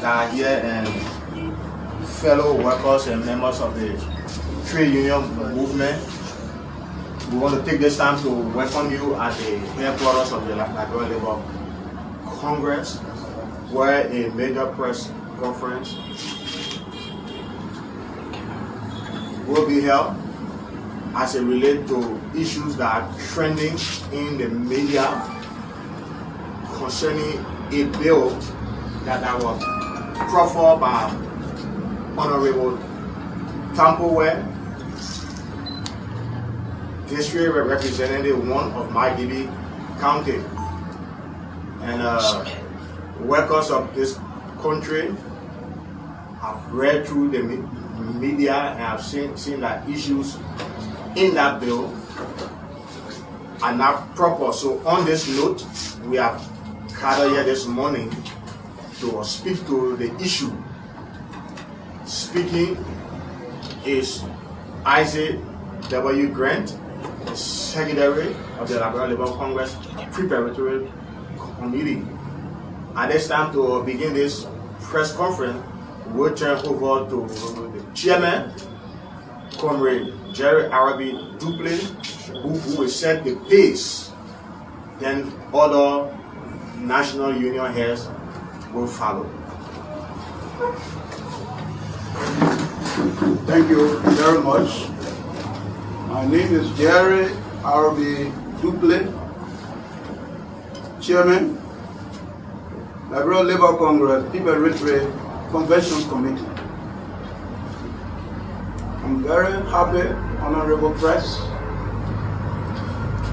are here and fellow workers and members of the trade union movement. We want to take this time to welcome you at the headquarters of the Liberia Labour Congress, where a major press conference will be held as it relates to issues that are trending in the media concerning a bill that was proffered by Honorable Tampowe, District Representative 1 of Magidi County. And workers of this country have read through the media and have seen that issues in that bill are not proper. So on this note, we have gathered here this morning to speak to the issue. Speaking is Isaac W. Grant, the Secretary of the Liberia Labour Congress Preparatory Committee. At this time, to begin this press conference, we'll turn over to the Chairman, Comrade Jerry Arabi Duple, who will set the pace. Then other national union heads will follow. Thank you very much. My name is Jerry Arabi Duple, Chairman, Liberia Labour Congress Preparatory Convention Committee. I'm very happy, Honorable Press,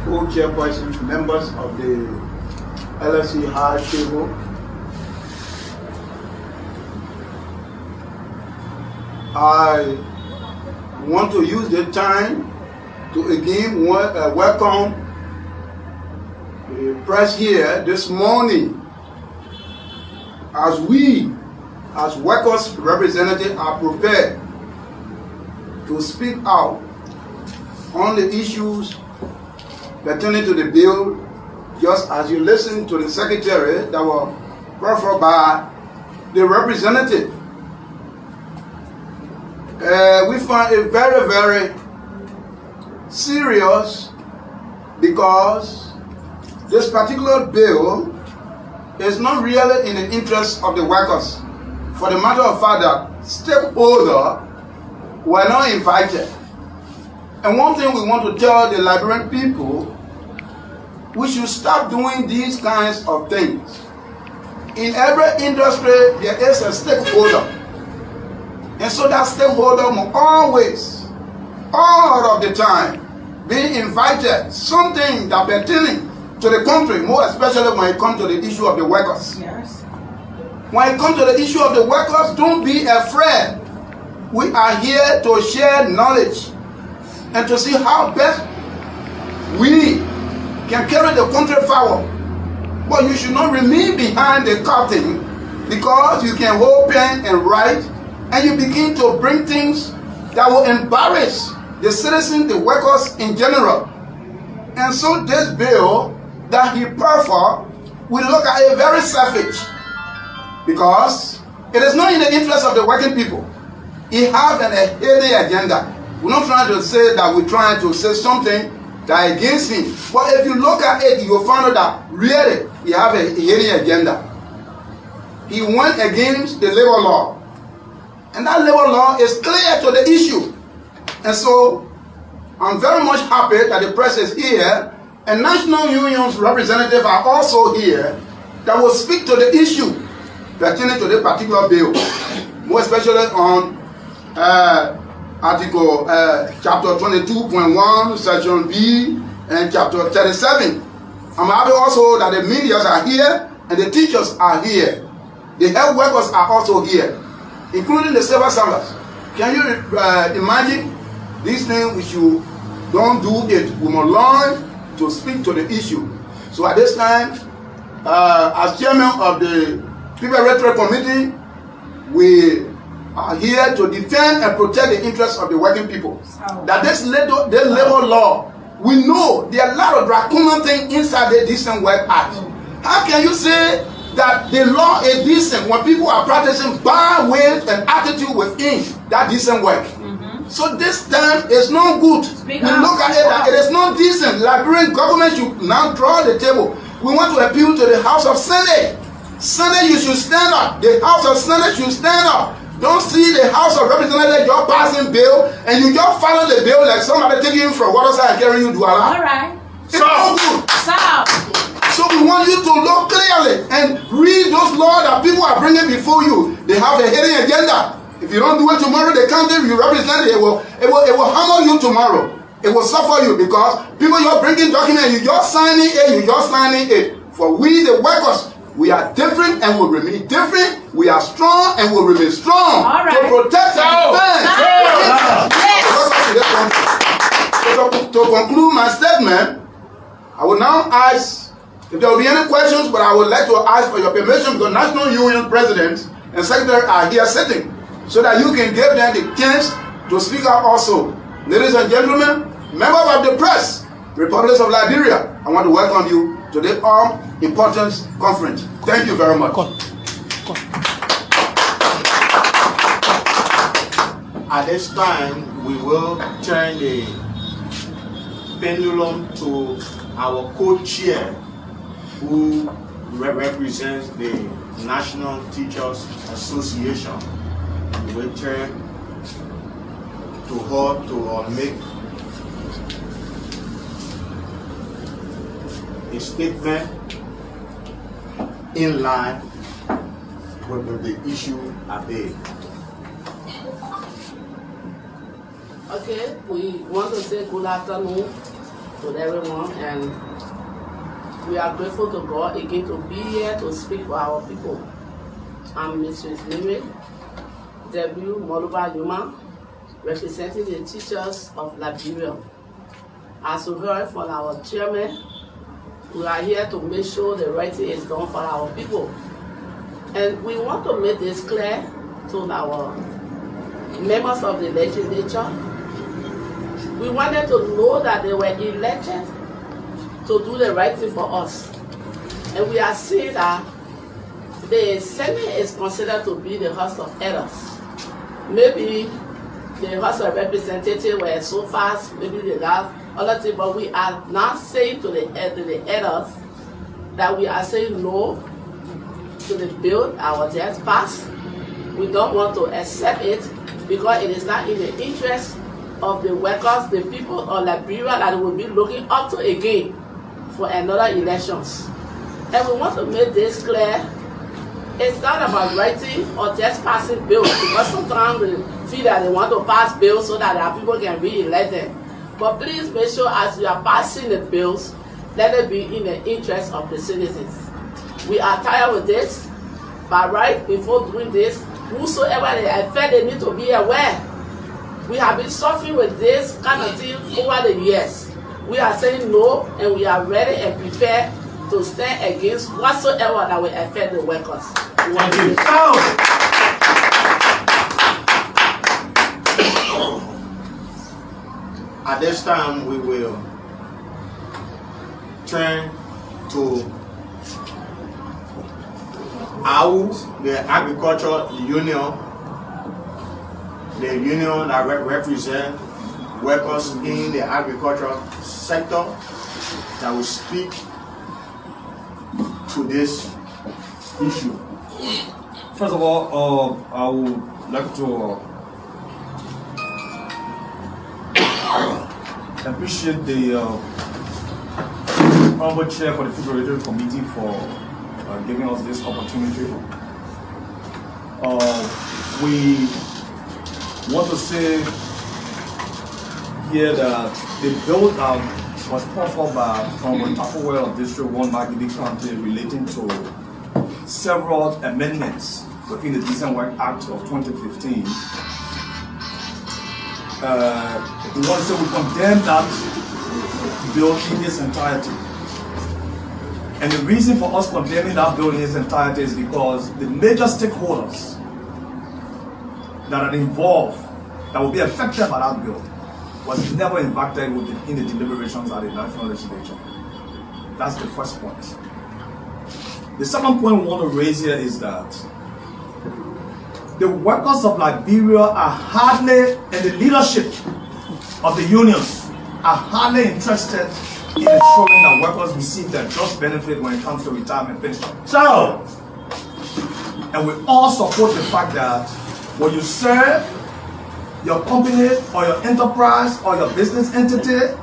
co-chairpersons, members of the LSE High Table. I want to use the time to again welcome the press here this morning as we, as workers' representatives, are prepared to speak out on the issues pertaining to the bill, just as you listened to the secretary that was proffered by the representative. We find it very, very serious because this particular bill is not really in the interest of the workers. For the matter of fact, that stakeholders were not invited. And one thing we want to tell the Liberian people, we should stop doing these kinds of things. In every industry, there is a stakeholder. And so that stakeholder must always, all of the time, be invited, something that pertaining to the country, more especially when it comes to the issue of the workers. Yes. When it comes to the issue of the workers, don't be afraid. We are here to share knowledge and to see how best we can carry the country forward. But you should not remain behind the curtain because you can hold pen and write and you begin to bring things that will embarrass the citizens, the workers in general. And so this bill that he preferred, we look at it very selfish because it is not in the interest of the working people. He has an hidden agenda. We're not trying to say that we're trying to say something that against him. But if you look at it, you'll find out that really he has a hidden agenda. He went against the labor law. And that labor law is clear to the issue. And so I'm very much happy that the press is here and national unions representatives are also here that will speak to the issue pertaining to the particular bill, more especially on Article Chapter 22.1, Section B, and Chapter 37. I'm happy also that the media are here and the teachers are here. The health workers are also here, including the civil servants. Can you imagine these things? We should don't do it. We must learn to speak to the issue. So at this time, as chairman of the Preparatory Committee, we are here to defend and protect the interests of the working people. That this labor law, we know there are a lot of draconian things inside the Decent Work Act. How can you say that the law is decent when people are practicing bad ways and attitude within that decent work. So this time is not good. We look at it that it is not decent. Liberian government should now draw the table. We want to appeal to the House of Senate. Senate, you should stand up. The House of Senate should stand up. Don't see the House of Representatives just passing bill and you just follow the bill like somebody taking you from waterside and carrying you to Allah. All right. It's not good. Stop. So we want you to look clearly and read those laws that people are bringing before you. They have a hidden agenda. If you don't do it tomorrow, the country you represent, it will hammer you tomorrow. It will suffer you because people you're bringing documents, you just signing it. For we the workers, we are different and will remain different. We are strong and will remain strong. All right. To protect and defend. To conclude my statement, I will now ask if there will be any questions, but I would like to ask for your permission because National Union President and Secretary are here sitting so that you can give them the chance to speak out also. Ladies and gentlemen, members of the press, Republic of Liberia, I want to welcome you to this all-important conference. Thank you very much. At this time, we will turn the pendulum to our co-chair who represents the National Teachers Association. We will turn to her to make a statement in line with the issue at hand. Okay, we want to say good afternoon to everyone, and we are grateful to God again to be here to speak for our people. I'm Mrs. Mary W. Moluba Yuma, representing the teachers of Liberia. As you heard from our chairman, we are here to make sure the right thing is done for our people. And we want to make this clear to our members of the legislature. We wanted to know that they were elected to do the right thing for us. And we are seeing that the Senate is considered to be the House of Elders. Maybe the House of Representatives were so fast, maybe they got other things, but we are not saying to the elders that we are saying no to the bill our just passed. We don't want to accept it because it is not in the interest of the workers, the people of Liberia that will be looking up to again for another elections. And we want to make this clear. It's not about writing or just passing bills, because sometimes we feel that they want to pass bills so that our people can re-elect them. But please make sure as you are passing the bills, let it be in the interest of the citizens. We are tired with this, but right before doing this, whosoever they affect, they need to be aware. We have been suffering with this kind of thing over the years. We are saying no, and we are ready and prepared to stand against whatsoever that will affect the workers. Thank you. At this time, we will turn to AU, the Agricultural Union, the union that represents workers in the agricultural sector, that will speak to this issue. First of all, I would like to appreciate the Honorable Chair for the Preparatory Committee for giving us this opportunity. We want to say here that the bill was put forward by Honorable Tapawell of District 1, Magidi County, relating to several amendments within the Decent Work Act of 2015. We want to say we condemn that bill in its entirety. And the reason for us condemning that bill in its entirety is because the major stakeholders that are involved, that will be affected by that bill, was never invited in the deliberations at the National Legislature. That's the first point. The second point we want to raise here is that the workers of Liberia are hardly, and the leadership of the unions are hardly interested in ensuring that workers receive their just benefit when it comes to retirement pension. So, and we all support the fact that when you serve your company or your enterprise or your business entity,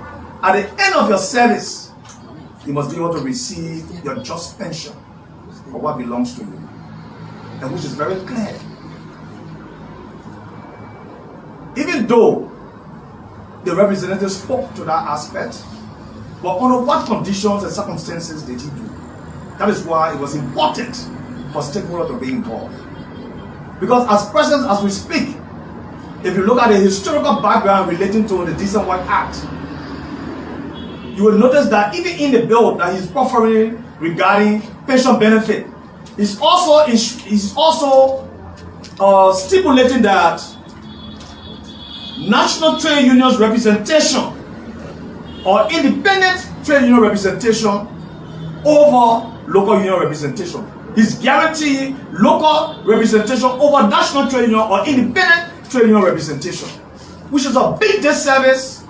at the end of your service, you must be able to receive your just pension for what belongs to you, and which is very clear. Even though the representative spoke to that aspect, but under what conditions and circumstances did he do? That is why it was important for stakeholders to be involved. Because as present as we speak, if you look at the historical background relating to the Decent Work Act, you will notice that even in the bill that he's proffering regarding pension benefit, he's also stipulating that national trade unions representation or independent trade union representation over local union representation. He's guaranteeing local representation over national trade union or independent trade union representation, which is a big disservice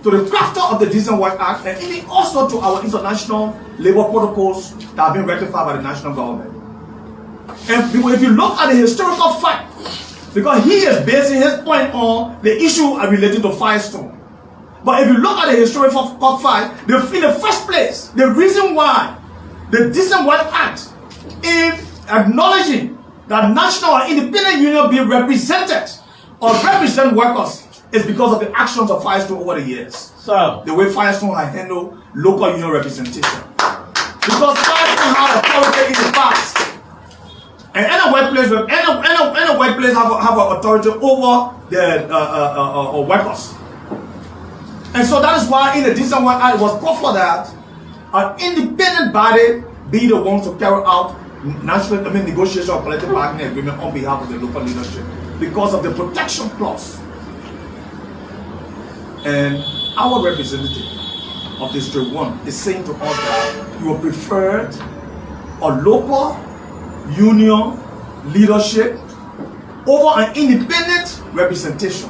to the crafter of the Decent Work Act and even also to our international labor protocols that have been rectified by the national government. And if you look at the historical fact, because he is basing his point on the issue related to Firestone. But if you look at the historical fact, in the first place, the reason why the Decent Work Act is acknowledging that national or independent union be represented or represent workers is because of the actions of Firestone over the years. So the way Firestone has handled local union representation. Because Firestone had authority in the past. And any workplace have an authority over the workers. And so that is why in the Decent Work Act it was proposed that an independent body be the one to carry out negotiation or collective bargaining agreement on behalf of the local leadership because of the protection clause. And our representative of District 1 is saying to us that you will prefer a local union leadership over an independent representation.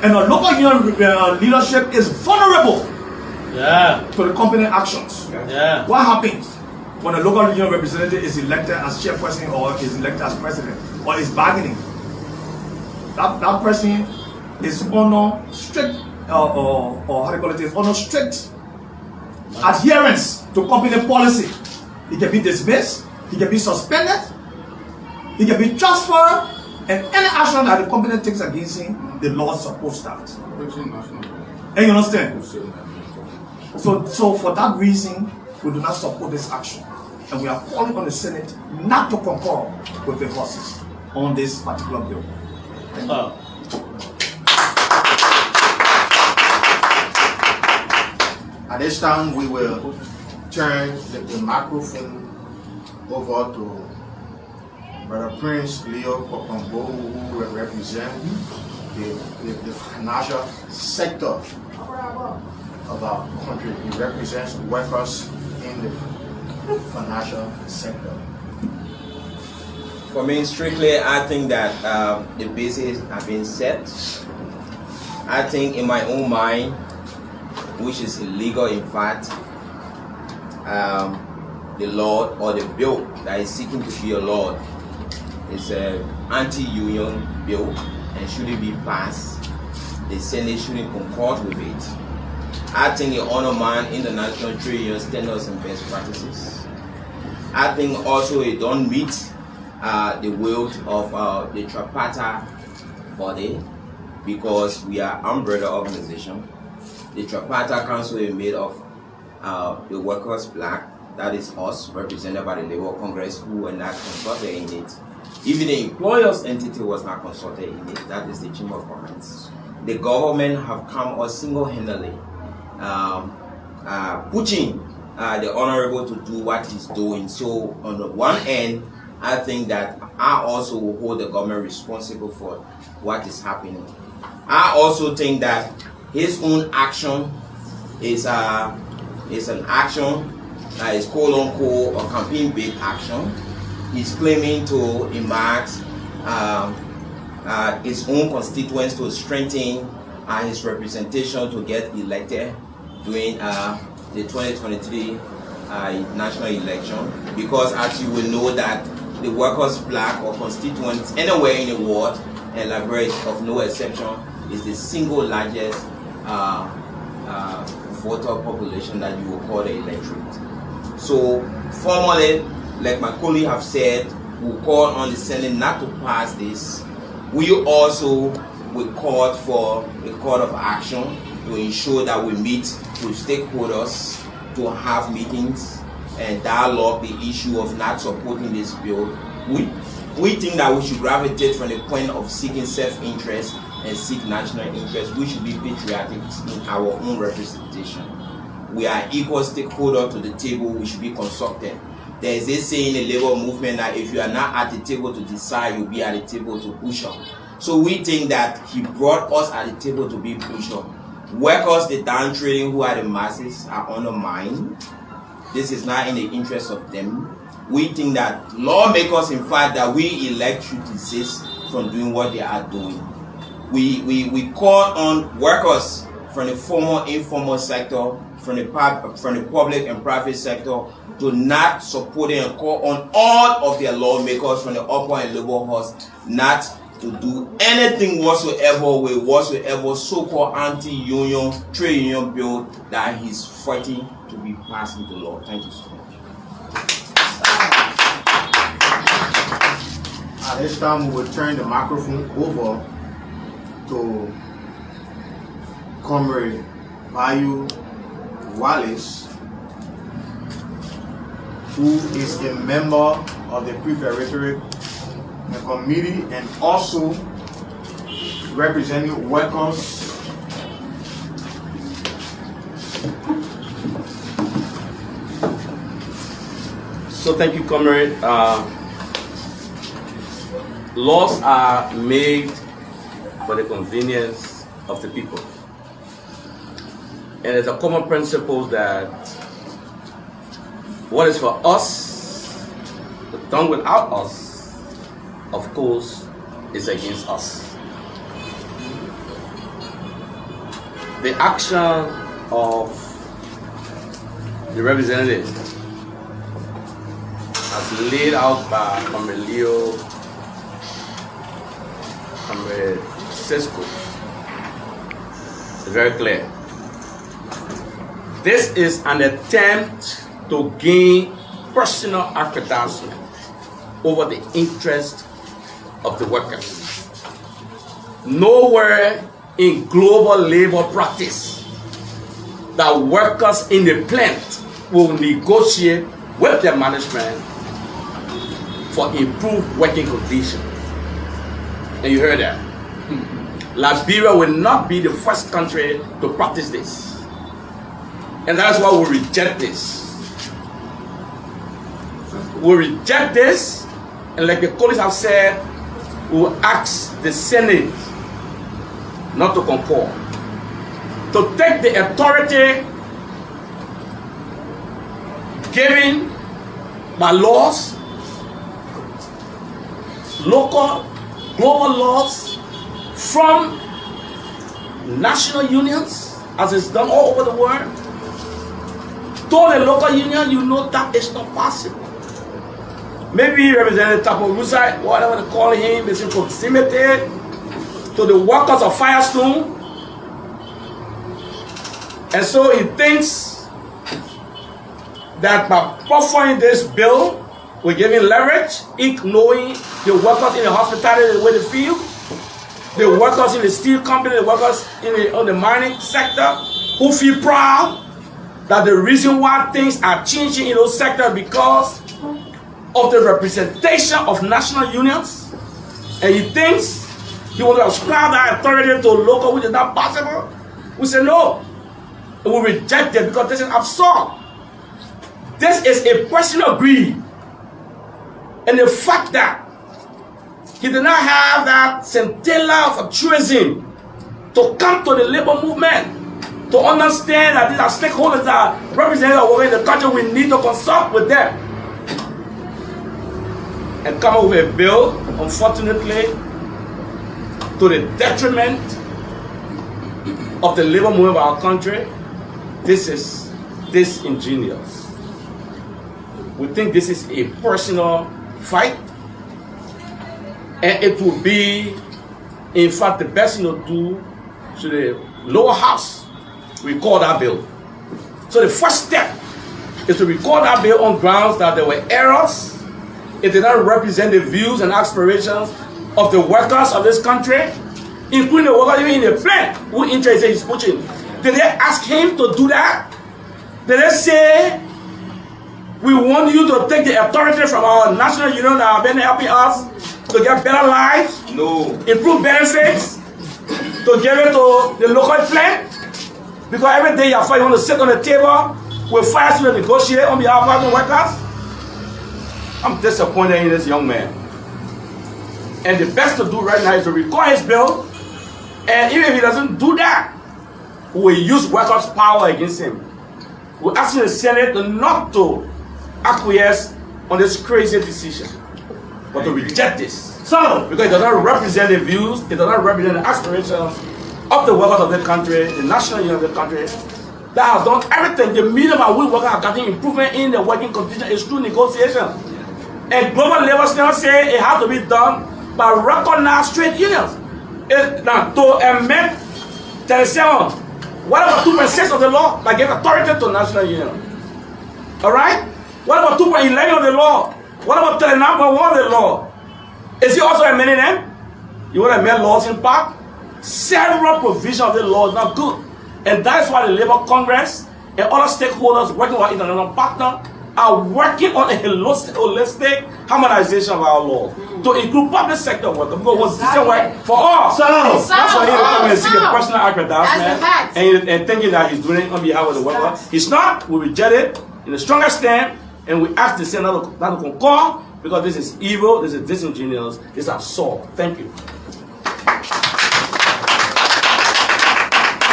And a local union leadership is vulnerable to the company actions. What happens when a local union representative is elected as chairperson or is elected as president or is bargaining? That person is under strict strict adherence to company policy. He can be dismissed, he can be suspended, he can be transferred, and any action that the company takes against him, the law supports that. And you understand? So for that reason, we do not support this action. And we are calling on the Senate not to concur with the horses on this particular bill. At this time, we will turn the microphone over to Brother Prince Leo Kokombo, who will represent the financial sector of our country. He represents workers in the financial sector. For me, strictly, I think that the basis have been set. I think in my own mind, which is illegal in fact, the law or the bill that is seeking to be a law is an anti-union bill and shouldn't be passed. The Senate shouldn't concord with it. I think it undermines international trade union standards and best practices. I think also it don't meet the will of the tripartite body because we are umbrella organization. The tripartite council is made of the workers' black, that is us, represented by the Labour Congress, who were not consulted in it. Even the employer's entity was not consulted in it, that is the Chamber of Commerce. The government have come out single-handedly, pushing the honorable to do what he's doing. So on the one end, I think that I also will hold the government responsible for what is happening. I also think that his own action is an action that is quote-unquote a campaign-based action. He's claiming to enact his own constituents to strengthen his representation to get elected during the 2023 national election. Because as you will know that the workers' bloc or constituents anywhere in the world, and Liberia is of no exception, is the single largest voter population that you will call the electorate. So formally, like my colleague have said, we call on the Senate not to pass this. We also will call for a call of action to ensure that we meet with stakeholders to have meetings and dialogue the issue of not supporting this bill. We think that we should gravitate from the point of seeking self-interest and seek national interest. We should be patriotic in our own representation. We are equal stakeholders to the table. We should be consulted. There is a saying in the labor movement that if you are not at the table to decide, you'll be at the table to push on. So we think that he brought us at the table to be pushed on. Workers, the downtrading who are the masses, are undermined. This is not in the interest of them. We think that lawmakers, in fact, that we elect should desist from doing what they are doing. We call on workers from the formal, informal sector, from the public and private sector, to not support and call on all of their lawmakers from the upper and lower house not to do anything whatsoever with whatsoever so-called anti-union, trade union bill that he's fighting to be passed into law. Thank you so much. At this time, we will turn the microphone over to Comrade Bayu Wallace, who is a member of the preparatory committee and also representing workers. So thank you, Comrade. Laws are made for the convenience of the people. And it's a common principle that what is for us, done without us, of course, is against us. The action of the representative as laid out by Comrade Leo, Comrade Cisco, is very clear. This is an attempt to gain personal aggrandizement over the interest of the workers. Nowhere in global labor practice that workers in the plant will negotiate with their management for improved working conditions. And you heard that. Liberia will not be the first country to practice this. And that's why we reject this. We reject this, and like the colleagues have said, we will ask the Senate not to concord, to take the authority given by laws, local, global laws, from national unions, as is done all over the world, to the local union. You know that is not possible. Maybe Representative Tapo-Rusa, whatever they call him, is in proximity to the workers of Firestone. And so he thinks that by proffering this bill, we're giving leverage, ignoring the workers in the hospitality, the way they feel, the workers in the steel company, the workers in the mining sector, who feel proud that the reason why things are changing in those sectors because of the representation of national unions. And he thinks he wants to ascribe that authority to local, which is not possible. We say no. And we reject it because this is absurd. This is a personal greed. And the fact that he did not have that scintilla of altruism to come to the labor movement, to understand that these are stakeholders that represent our work in the country. We need to consult with them and come up with a bill, unfortunately, to the detriment of the labor movement of our country. This is disingenuous. We think this is a personal fight, and it will be, in fact, the best thing to do to the lower house, recall that bill. So the first step is to recall that bill on grounds that there were errors. It did not represent the views and aspirations of the workers of this country, including the workers even in the plant who interest is pushing. Did they ask him to do that? Did they say, we want you to take the authority from our national union that have been helping us to get better lives? No. Improve benefits? To give it to the local plant? Because every day you want to sit on the table with fires to negotiate on behalf of the workers? I'm disappointed in this young man. And the best to do right now is to recall his bill, and even if he doesn't do that, we will use workers' power against him. We're asking the Senate not to acquiesce on this crazy decision, but to reject this. So, because it does not represent the views, it does not represent the aspirations of the workers of the country, the national union of the country, that has done everything. The medium and wage workers have gotten improvement in the working conditions is through negotiation. And global labor standards say it has to be done by recognized trade unions. Now, to amend 37, what about 2.6 of the law that gave authority to national union? All right? What about 2.11 of the law? What about 39.1 of the law? Is he also amending them? You want to amend laws in part? Several provisions of the law is not good. And that's why the Labour Congress and other stakeholders working with our international partner are working on a holistic harmonization of our laws to include public sector workers, because what's this work for all. So that's why he come and see the personal advertisement and thinking that he's doing it on behalf of the worker. He's not. We reject it in the strongest stand, and we ask the Senate not to concur, because this is evil, this is disingenuous, this is absurd. Thank you.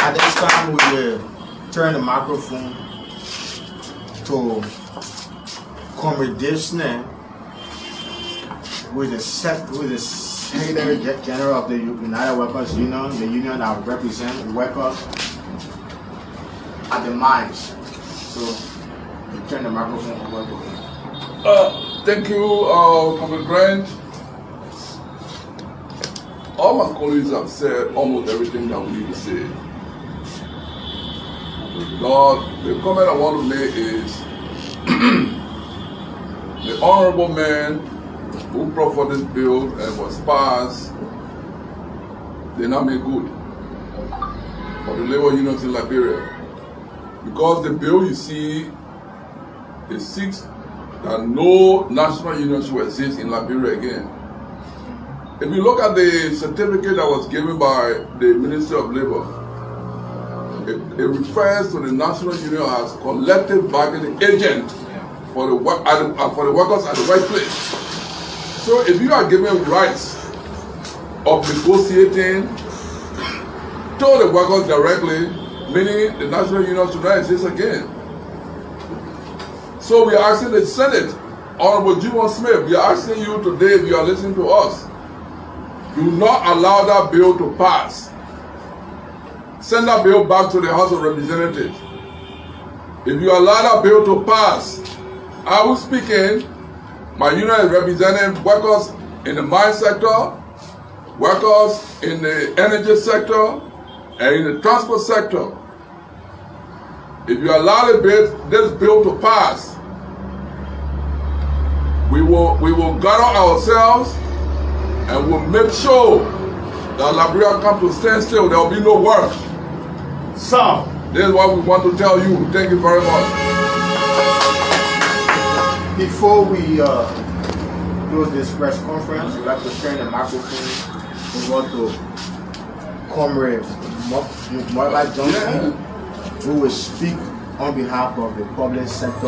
At this time, we will turn the microphone to Comrade Dave Snare, who is the Secretary General of the United Workers Union, the union that represents workers at the mines. So, we turn the microphone over to him. Thank you, Comrade Grant. All my colleagues have said almost everything that we need to say. Lord, the comment I want to make is the honorable man who brought for this bill and was passed did not make good for the labor unions in Liberia. Because the bill you see, it seeks that no national union should exist in Liberia again. If you look at the certificate that was given by the Ministry of Labor, it refers to the national union as collective bargaining agent for the workers at the right place. So if you are given rights of negotiating to the workers directly, meaning the national union should not exist again. So we are asking the Senate, Honorable Jimon Smith, we are asking you today, if you are listening to us, do not allow that bill to pass. Send that bill back to the House of Representatives. If you allow that bill to pass, I will speak in, my union is representing workers in the mine sector, workers in the energy sector, and in the transport sector. If you allow this bill to pass, we will gather ourselves and we'll make sure that Liberia comes to stand still. There will be no work. So, this is what we want to tell you. Thank you very much. Before we do this press conference, we'd like to turn the microphone over to Comrade Moira Johnson, who will speak on behalf of the public sector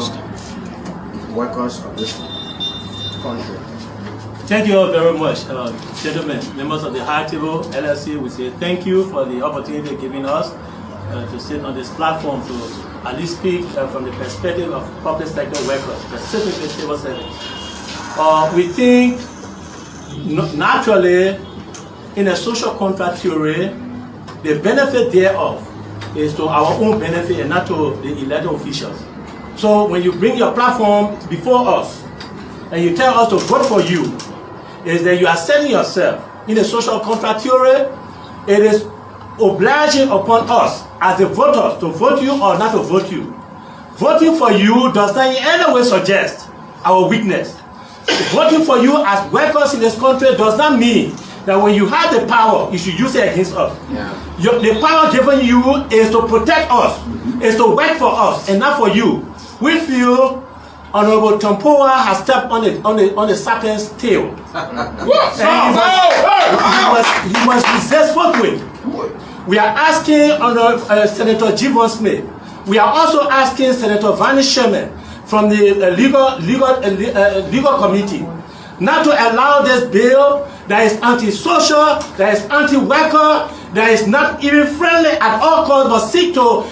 workers of this country. Thank you all very much, gentlemen, members of the High Table LLC. We say thank you for the opportunity given us to sit on this platform to at least speak from the perspective of public sector workers, specifically civil servants. We think naturally in a social contract theory, the benefit thereof is to our own benefit and not to the elected officials. So when you bring your platform before us and you tell us to vote for you, is that you are setting yourself in a social contract theory. It is obliging upon us as the voters to vote you or not to vote you. Voting for you does not in any way suggest our weakness. Voting for you as workers in this country does not mean that when you have the power, you should use it against us. The power given you is to protect us, is to work for us, and not for you. We feel Honorable Tampoa has stepped on the serpent's tail. And he must resist forthwith. We are asking Senator Jivon Smith. We are also asking Senator Vanny Sherman from the legal committee not to allow this bill that is anti-social, that is anti-worker, that is not even friendly at all costs, but seek to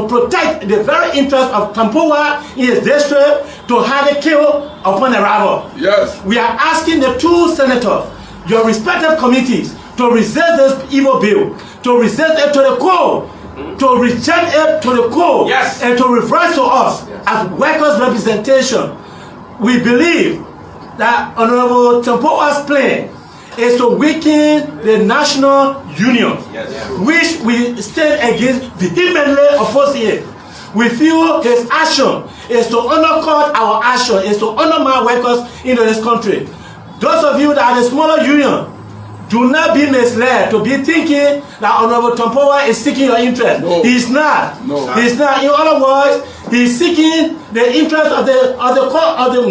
protect the very interest of Tampoa in his district, to have a kill upon arrival. Yes. We are asking the two senators, your respective committees, to resist this evil bill, to resist it to the core, to reject it to the core, yes, and to reverse to us as workers' representation. We believe that Honorable Tampoa's plan is to weaken the national union, which we stand against, vehemently opposing it. We feel his action is to undercut our action, is to undermine workers in this country. Those of you that are the smaller union, do not be misled to be thinking that Honorable Tampoa is seeking your interest. No. He's not. No. He's not. In other words, he's seeking the interest of the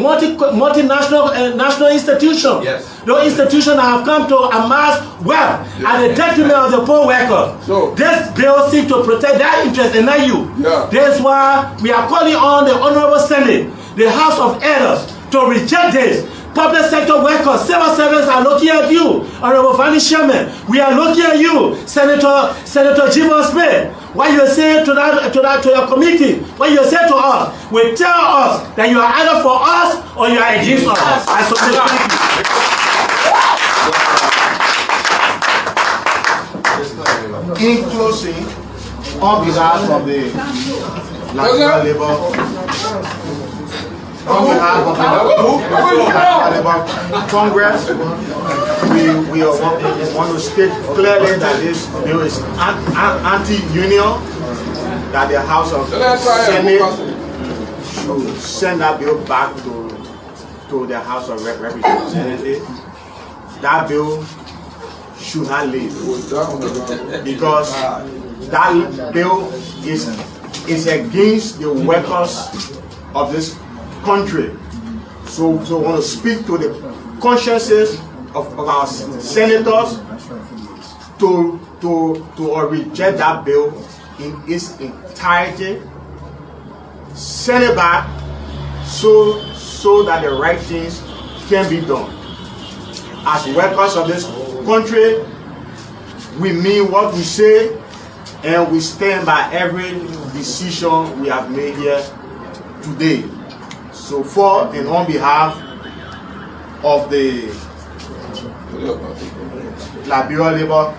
multinational national institution. Yes. Those institutions that have come to amass wealth at the detriment of the poor worker. So, this bill seeks to protect their interest and not you. That's why we are calling on the Honorable Senate, the House of Elders, to reject this. Public sector workers, civil servants are looking at you. Honorable Vanny Sherman, we are looking at you. Senator Jivon Smith, what you say to your committee, what you say to us, will tell us that you are either for us or you are against us. I submit. Thank you. In closing, on behalf of the Liberia Labour, on behalf of the Liberia Congress, we want to state clearly that this bill is anti-union, that the House of Senate should send that bill back to the House of Representatives. That bill should not leave, because that bill is against the workers of this country. So I want to speak to the consciences of our senators to reject that bill in its entirety, send it back so that the right things can be done. As workers of this country, we mean what we say, and we stand by every decision we have made here today. So for and on behalf of the Liberia Labour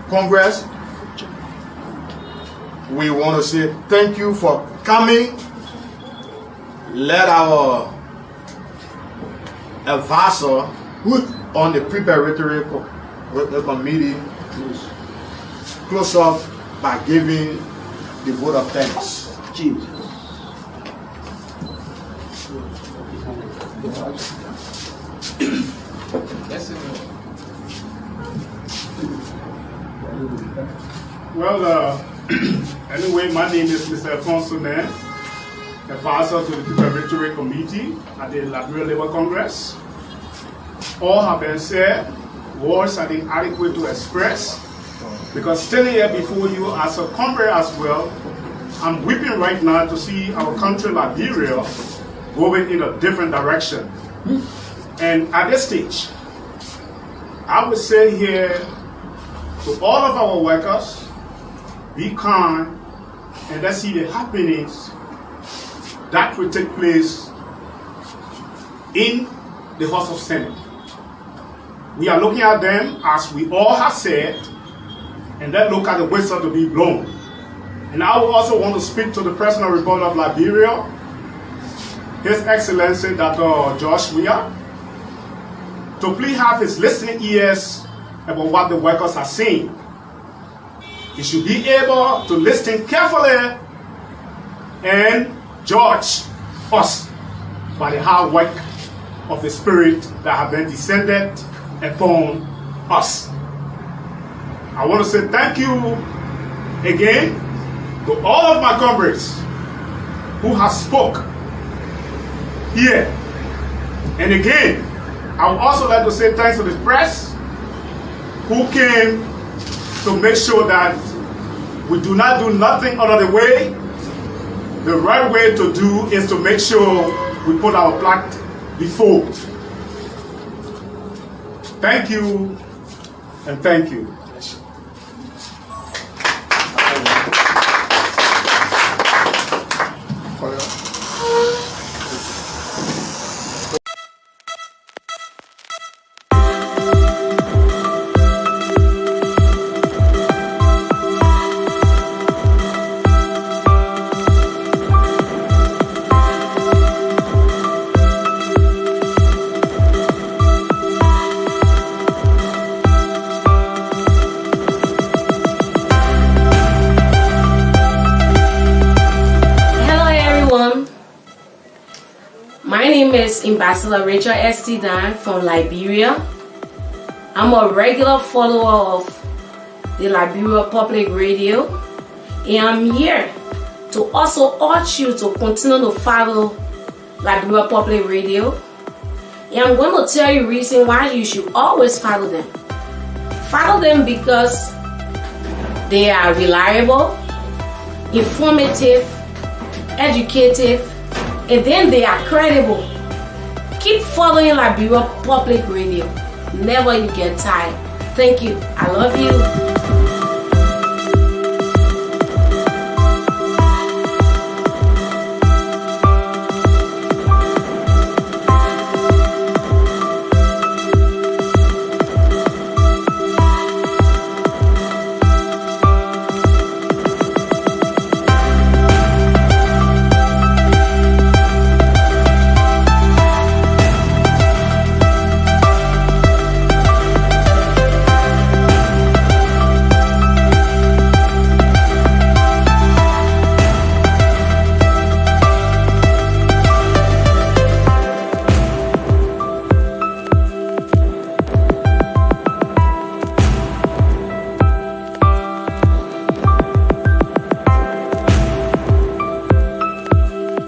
Congress, we want to say thank you for coming. Let our advisor on the preparatory committee close up by giving the vote of thanks. Jesus. Well, anyway, my name is Mr. Alfonso Nen, advisor to the preparatory committee at the Liberia Labour Congress. All have been said, words are inadequate to express, because standing here before you as a comrade as well, I'm weeping right now to see our country, Liberia, going in a different direction. And at this stage, I would say here to all of our workers, be kind, and let's see the happenings that will take place in the House of Senate. We are looking at them as we all have said, and then look at the whistle to be blown. And I will also want to speak to the President of the Republic of Liberia, His Excellency Dr. Josh Weah, to please have his listening ears about what the workers are saying. He should be able to listen carefully and judge us by the hard work of the Spirit that have been descended upon us. I want to say thank you again to all of my comrades who have spoke here. And again, I would also like to say thanks to the press who came to make sure that we do not do nothing out of the way. The right way to do is to make sure we put our plaque before. Thank you, and thank you. Ambassador Rachel S.T. Dan from Liberia. I'm a regular follower of the Liberia Public Radio, and I'm here to also urge you to continue to follow Liberia Public Radio. And I'm going to tell you the reason why you should always follow them. Follow them because they are reliable, informative, educative, and then they are credible. Keep following Liberia Public Radio. Never you get tired. Thank you. I love you.